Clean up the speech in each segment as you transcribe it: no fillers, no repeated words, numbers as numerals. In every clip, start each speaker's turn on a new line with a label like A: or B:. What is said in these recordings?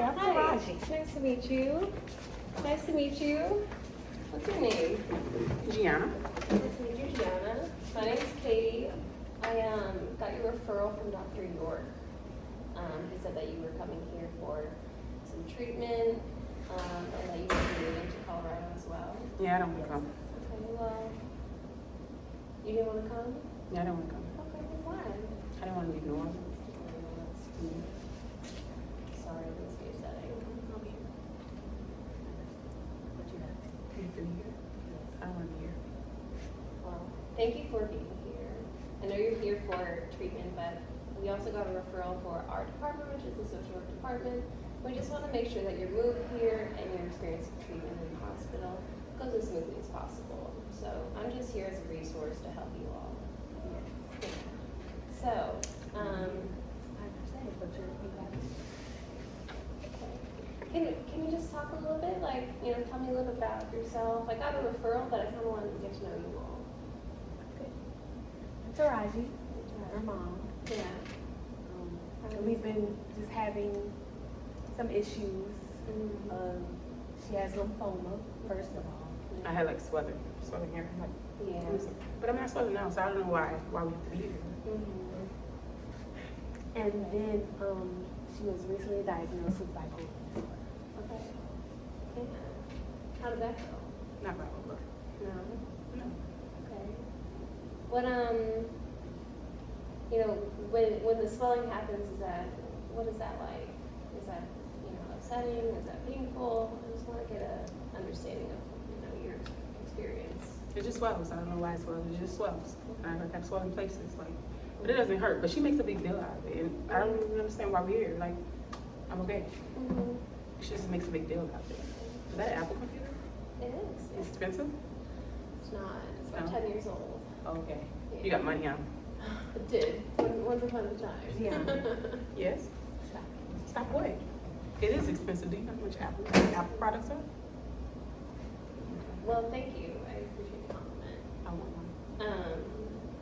A: I'm Taraji.
B: Nice to meet you. Nice to meet you. What's your name?
C: Giovonna.
B: Nice to meet you, Giovonna. My name's Katey. I got your referral from Dr. York. He said that you were coming here for some treatment, and that you were moving to Colorado as well.
C: Yeah, I don't want to come.
B: Okay, well, you didn't want to come?
C: Yeah, I don't want to come.
B: Okay, well, why?
C: I don't want to leave New Orleans.
B: Sorry, this is upsetting.
A: What you got?
C: You have to be here? I don't want to be here.
B: Well, thank you for being here. I know you're here for treatment, but we also got a referral for our department, which is the social work department. We just want to make sure that your move here and your experience of treatment in the hospital goes as smoothly as possible. So I'm just here as a resource to help you all.
A: Yes.
B: So,
A: I understand, but you got
B: can you just talk a little bit, like, tell me a little bit about yourself? I got a referral, but I kind of wanted to get to know you all.
A: okay. I'm Taraji, her mom.
B: Yeah.
A: And we've been just having some issues.
B: Mhm.
A: She has lymphoma, first of all.
C: I had like swelling here. Like,
B: Yeah.
C: but I'm not swelling now, so I don't know why we have to be here.
B: Mhm.
A: And then she was recently diagnosed with bipolar disorder.
B: Okay. Yeah. How did that go?
C: Not bipolar.
B: No.
C: No.
B: Okay. What when the swelling happens, what is that like? Is that upsetting? Is that painful? I just want to get a understanding of your experience.
C: It just swells. I don't know why it swells. It just swells. I have swelling places, like, but it doesn't hurt. But she makes a big deal out of it, and I don't even understand why we're here. Like, I'm okay.
B: Mm-hmm.
C: She just makes a big deal out of it. Is that an Apple computer?
B: It is.
C: It's expensive?
B: It's not. It's about
C: No?
B: 10 years old.
C: Oh, okay.
B: Yeah.
C: You got money, huh?
B: It did. Once upon a time.
A: Yeah.
C: Yes.
A: Stop.
C: Stop what? It is expensive. Do you know how much Apple products are?
B: Well, thank you. I appreciate the compliment.
C: I want one.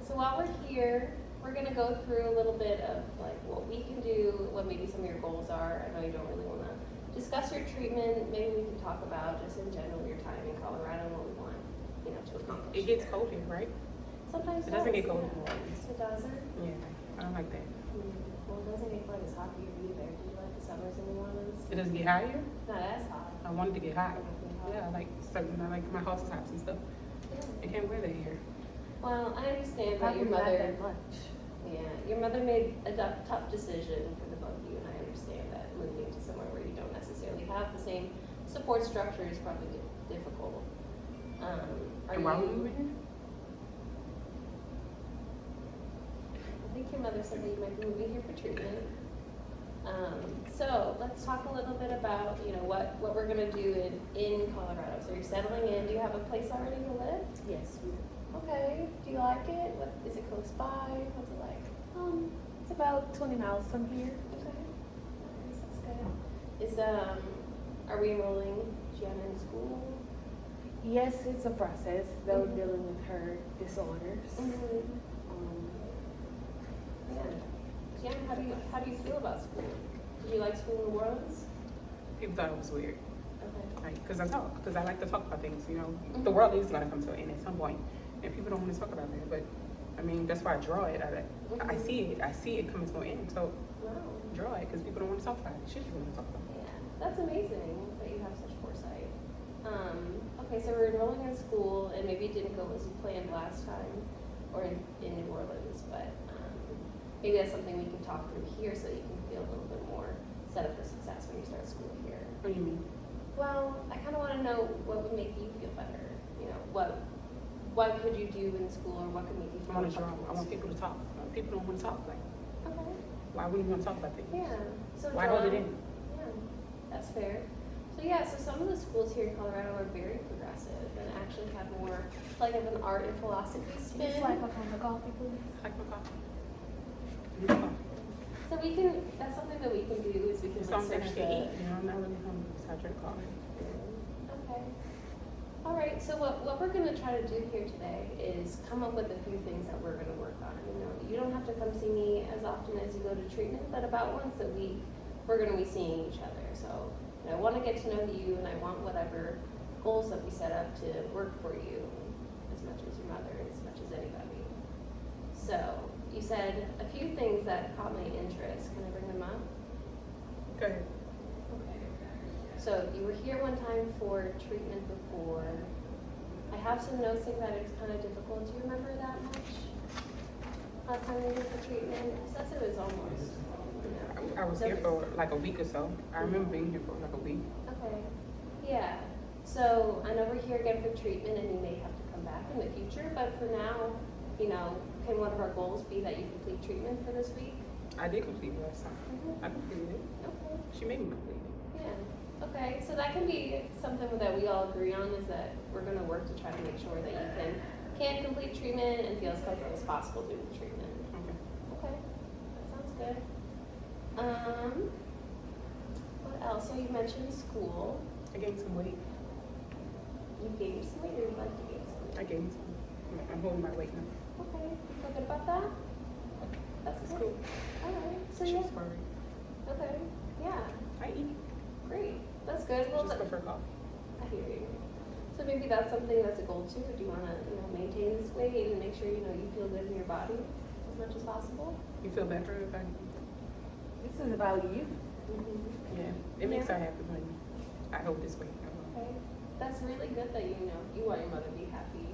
B: So while we're here, we're gonna go through a little bit of like what we can do, what maybe some of your goals are. I know you don't really want to discuss your treatment. Maybe we can talk about just in general your time in Colorado and what we want, to accomplish.
C: It gets
B: here.
C: cold here, right?
B: Sometimes
C: It doesn't get cold in
B: yeah.
C: New Orleans.
B: It doesn't.
C: Yeah, I don't like that.
B: Well, it doesn't get quite as hot here either. Do you like the summers in New Orleans?
C: It doesn't get hot here.
B: Not as hot.
C: I wanted to get hot.
B: Okay.
C: Yeah, I like my house's house and stuff.
B: Yeah.
C: I can't wear that here.
B: Well, I understand that
A: Probably
B: your
A: not
B: mother.
A: that much.
B: Yeah, your mother made a tough decision for the both of you, and I understand that moving to somewhere where you don't necessarily have the same support structure is probably difficult.
C: And why are we moving here?
B: I think your mother said that you might be moving here for treatment. So let's talk a little bit about what we're gonna do in Colorado. So you're settling in. Do you have a place already to live?
A: Yes, we do.
B: Okay. Do you like it? What is it close by? What's it like?
A: It's about 20 miles from here.
B: Okay. Nice, that's good. Are we enrolling Gianna in school?
A: Yes, it's a process. Though dealing with her disorders.
B: Yeah. Gianna, how do you feel about school? Did you like school in New Orleans?
C: People thought it was weird.
B: Okay.
C: Because I like to talk about things, The world is going to come to an end at some point, and people don't want to talk about that. But, I mean, that's why I draw it. I see it coming to an end. So,
B: Wow.
C: draw it, because people don't want to talk about it. Shit, people want to talk about it.
B: Yeah, that's amazing that you have such foresight. Okay, so we're enrolling in school, and maybe it didn't go as you planned last time, or in New Orleans, but maybe that's something we can talk through here so you can feel a little bit more set up for success when you start school here.
C: What do you mean?
B: Well, I kind of want to know what would make you feel better. What could you do in school, or what could make you feel
C: I want to draw.
B: comfortable
C: I want
B: in
C: people to talk. People don't want to talk. Like,
B: school? Okay.
C: why wouldn't you want to talk about things?
B: Yeah. So
C: Why hold it
B: drawing-
C: in?
B: Yeah, that's fair. So some of the schools here in Colorado are very progressive and actually have more like of an art and philosophy spin.
A: It's like a cup of coffee, please.
C: Like my coffee.
B: So that's something that we can do is we can
C: It's
B: like
C: something
B: search
C: to eat. I'm not really hungry, so I drink coffee.
B: Okay. All right, so what we're gonna try to do here today is come up with a few things that we're gonna work on. You don't have to come see me as often as you go to treatment, but about once a week, we're gonna be seeing each other. So I want to get to know you, and I want whatever goals that we set up to work for you as much as your mother, as much as anybody. So you said a few things that caught my interest. Can I bring them up?
C: Go ahead.
B: Okay. So you were here one time for treatment before. I have some notes saying that it's kind of difficult. Do you remember that much? Last time you were for treatment? It says it was almost.
C: I was here for like a week or so. I remember being here for like a week.
B: Okay. Yeah. So I know we're here again for treatment, and you may have to come back in the future. But for now, can one of our goals be that you complete treatment for this week?
C: I did complete it last time.
B: Mm-hmm.
C: I completed it.
B: Okay.
C: She made me complete it.
B: Yeah. Okay. So that can be something that we all agree on, is that we're going to work to try to make sure that you can complete treatment and feel as comfortable as possible doing the treatment.
C: Okay.
B: Okay. That sounds good. What else? So you mentioned school.
C: I gained some weight.
B: You gained some weight, or you'd like to gain some weight?
C: I gained some. I'm holding my weight now.
B: Okay. You feel good about that? That's
C: It's
B: good.
C: cool.
B: All right. So
C: She's
B: yeah.
C: worried.
B: Okay. Yeah.
C: I eat.
B: Great. That's good. Well,
C: Just go for coffee.
B: I hear you. So maybe that's something that's a goal too. Do you want to, maintain this weight and make sure you feel good in your body as much as possible?
C: You feel better if I?
A: This is about you.
B: Mm-hmm.
C: Yeah. It makes her happy when I hold this weight.
B: Okay. That's really good that you want your mother to be happy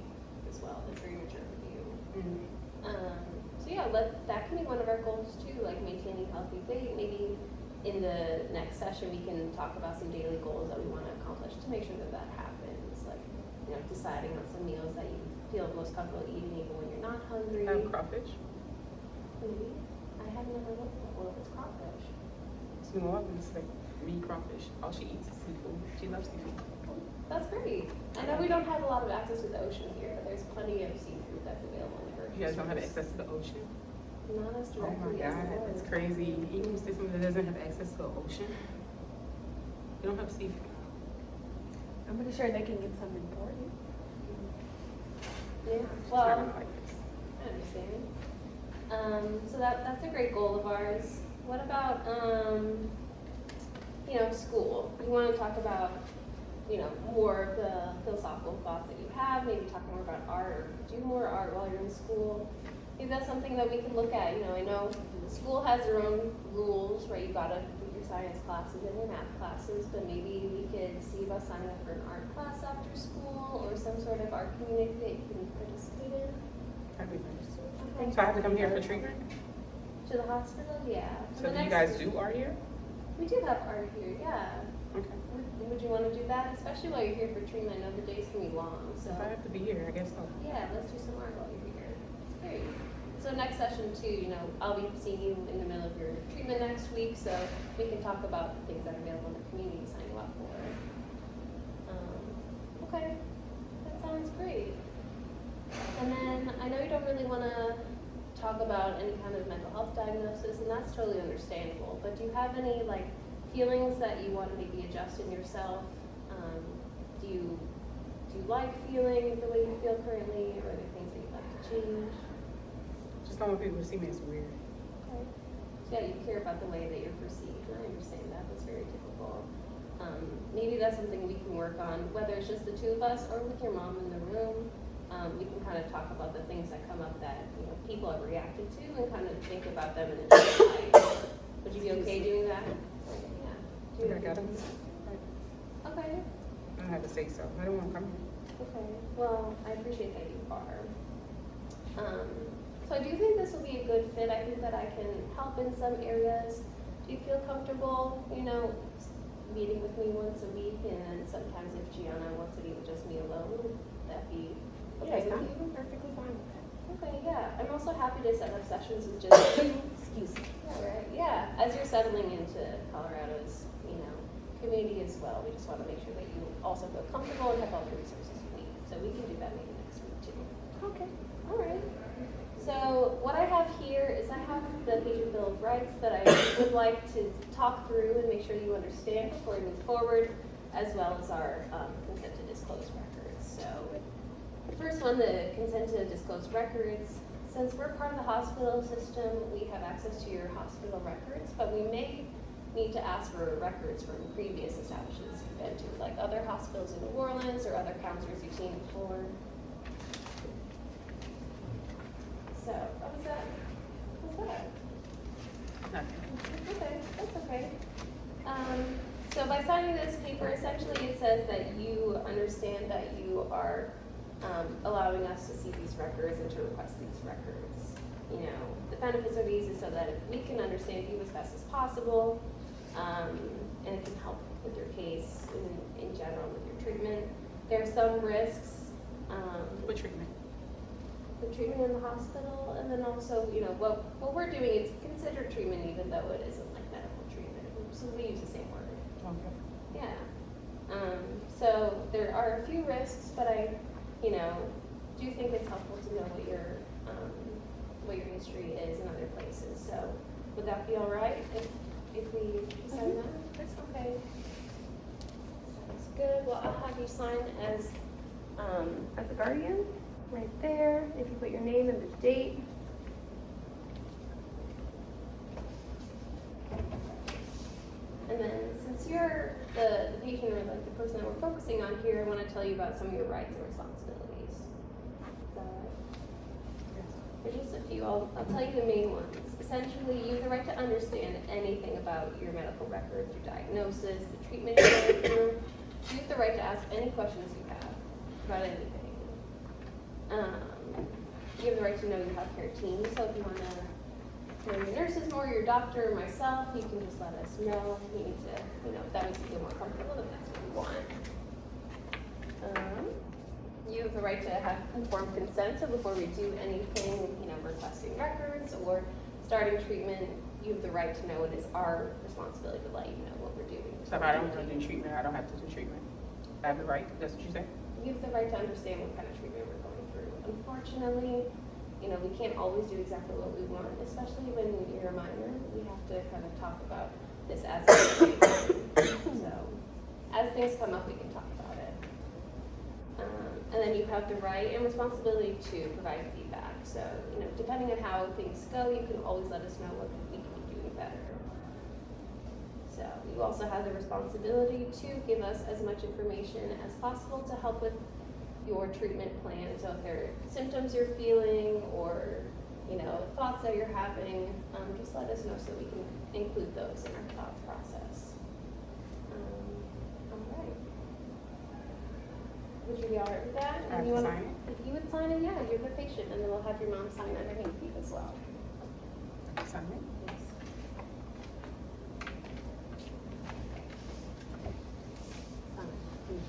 B: as well. That's very mature of you.
C: Mm-hmm.
B: So yeah, that can be one of our goals too, like maintaining healthy weight. Maybe in the next session we can talk about some daily goals that we want to accomplish to make sure that happens. Like, deciding on some meals that you feel most comfortable eating even when you're not hungry.
C: Crawfish.
B: Maybe. I have never looked before. What's crawfish?
C: It's New Orleans, like me crawfish. All she eats is seafood. She loves seafood.
B: That's great. I know we don't have a lot of access to the ocean here, but there's plenty of seafood that's available in the grocery
C: You guys don't have
B: stores.
C: access to the ocean?
B: Not as
C: Oh my
B: directly as
C: God,
B: it
C: that's
B: would.
C: crazy. Even if someone that doesn't have access to the ocean, they don't have seafood.
A: I'm pretty sure they can get some imported.
B: Yeah.
C: It's not
B: Well,
C: gonna like this.
B: I understand. So that's a great goal of ours. What about school? You want to talk about more of the philosophical thoughts that you have, maybe talk more about art, or do more art while you're in school. Maybe that's something that we can look at. I know school has their own rules, right? You gotta do your science classes and your math classes, but maybe we could see about signing up for an art class after school, or some sort of art community that you can participate in.
C: That'd be nice.
B: Okay.
C: So I have to come here for treatment?
B: To the hospital, yeah.
C: So do you guys do art here?
B: We do have art here, yeah.
C: Okay.
B: Would you want to do that, especially while you're here for treatment? I know the days can be long, so
C: If I have to be here, I guess so.
B: yeah, let's do some art while you're here. It's great. So next session too, I'll be seeing you in the middle of your treatment next week, so we can talk about the things that are available in the community to sign you up for. Okay, that sounds great. And then I know you don't really want to talk about any kind of mental health diagnosis, and that's totally understandable. But do you have any feelings that you want to maybe adjust in yourself? Do you like feeling the way you feel currently, or are there things that you'd like to change?
C: Just don't want people to see me as weird.
B: Okay. So yeah, you care about the way that you're perceived, and I understand that. That's very typical. Maybe that's something we can work on, whether it's just the two of us or with your mom in the room. We can kind of talk about the things that come up that people have reacted to, and kind of think about them in a different light. Would you be okay doing that? Yeah.
C: I got them.
B: Okay.
C: I don't have to say so. I don't want to come here.
B: Okay. Well, I appreciate that you are. So I do think this will be a good fit. I think that I can help in some areas. Do you feel comfortable, meeting with me once a week, and then sometimes if Gianna wants to meet with just me alone, would that be okay
A: Yes,
B: with
A: I'm
B: you?
A: perfectly fine with that.
B: Okay, yeah. I'm also happy to set up sessions with just you.
A: Excuse me.
B: Yeah, right. Yeah. As you're settling into Colorado's, community as well, we just want to make sure that you also feel comfortable and have all the resources you need. So we can do that maybe next week too.
A: Okay.
B: All right. So what I have here is I have the patient bill of rights that I would like to talk through and make sure you understand before we move forward, as well as our consent to disclose records. So the first one, the consent to disclose records. Since we're part of the hospital system, we have access to your hospital records, but we may need to ask for records from previous establishments you've been to, like other hospitals in New Orleans or other counselors you've seen before. So, what was that? What's that?
C: Nothing.
B: Okay, that's okay. So by signing this paper, essentially it says that you understand that you are allowing us to see these records and to request these records. You know, the benefits of these is so that we can understand you as best as possible, and it can help with your case in general with your treatment. There are some risks.
C: What treatment?
B: The treatment in the hospital, and then also, you know, what we're doing is considered treatment even though it isn't like medical treatment. So we use the same word.
C: Okay.
B: Yeah. So there are a few risks, but I, you know, do think it's helpful to know what your history is in other places. So would that be all right if we sign that? That's okay. Sounds good. Well, I'll have you sign as the guardian right there. If you put your name and the date. And then since you're the patient or like the person that we're focusing on here, I want to tell you about some of your rights and responsibilities. So, there's just a few. I'll tell you the main ones. Essentially, you have the right to understand anything about your medical records, your diagnosis, the treatment you're going through. You have the right to ask any questions you have about anything. You have the right to know your healthcare team, so if you want to know your nurses more, your doctor, or myself, you can just let us know. You need to, you know, if that makes you feel more comfortable, then that's what you want. You have the right to have informed consent, so before we do anything, you know, requesting records or starting treatment, you have the right to know it is our responsibility to let you know what we're doing.
C: So if I don't want to do treatment, I don't have to do treatment. I have the right. That's what you say.
B: You have the right to understand what kind of treatment we're going through. Unfortunately, you know, we can't always do exactly what we want, especially when you're a minor. We have to kind of talk about this as a so as things come up, we can talk about it. And then you have the right and responsibility to provide feedback. So, you know, depending on how things go, you can always let us know what we can be doing better. So you also have the responsibility to give us as much information as possible to help with your treatment plan. So if there are symptoms you're feeling or, you know, thoughts that you're having, just let us know so we can include those in our thought process. All right. Would you be all right with that?
C: I have to sign it?
B: If you would sign it, yeah, you're the patient, and then we'll have your mom sign underneath you as well.
C: Sign it.
B: Yes. Sign it, please.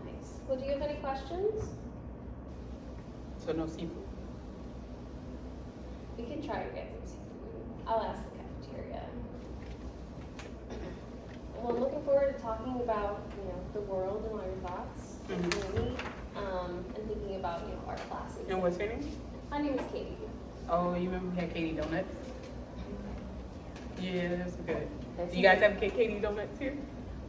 B: Nice. Well, do you have any questions?
C: So no seafood.
B: We can try to get some seafood. I'll ask the cafeteria. Well, I'm looking forward to talking about, you know, the world and all your thoughts. And thinking about, you know, our classes.
C: And what's your name?
B: My name is Katey.
C: Oh, you remember we had Katey donuts? Yeah, that's good.
B: There's
C: Do you guys have Katey donuts here?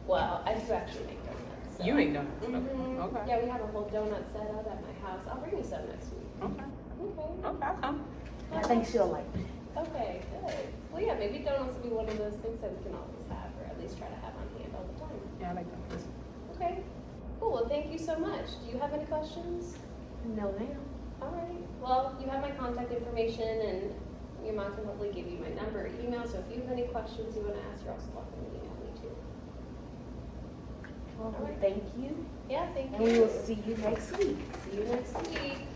B: Well, I do actually make donuts. So.
C: You make donuts?
B: Mhm.
C: Okay.
B: Yeah, we have a whole donut set up at my house. I'll bring you some next week.
C: Okay.
B: Okay.
C: Okay, I'll come.
A: I think she'll like it.
B: Okay, good. Well, yeah, maybe donuts will be one of those things that we can always have, or at least try to have on hand all the time.
C: Yeah, I like donuts.
B: Okay. Cool. Well, thank you so much. Do you have any questions?
A: No, ma'am.
B: All right. Well, you have my contact information, and your mom can hopefully give you my number or email. So if you have any questions you want to ask, you're also welcome to email me too.
A: Well,
B: All right.
A: thank you.
B: Yeah, thank you.
A: And we will see you next week.
B: See you next week.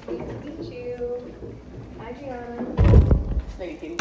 B: Nice to meet you. Hi, Giovonna.
C: Thank you.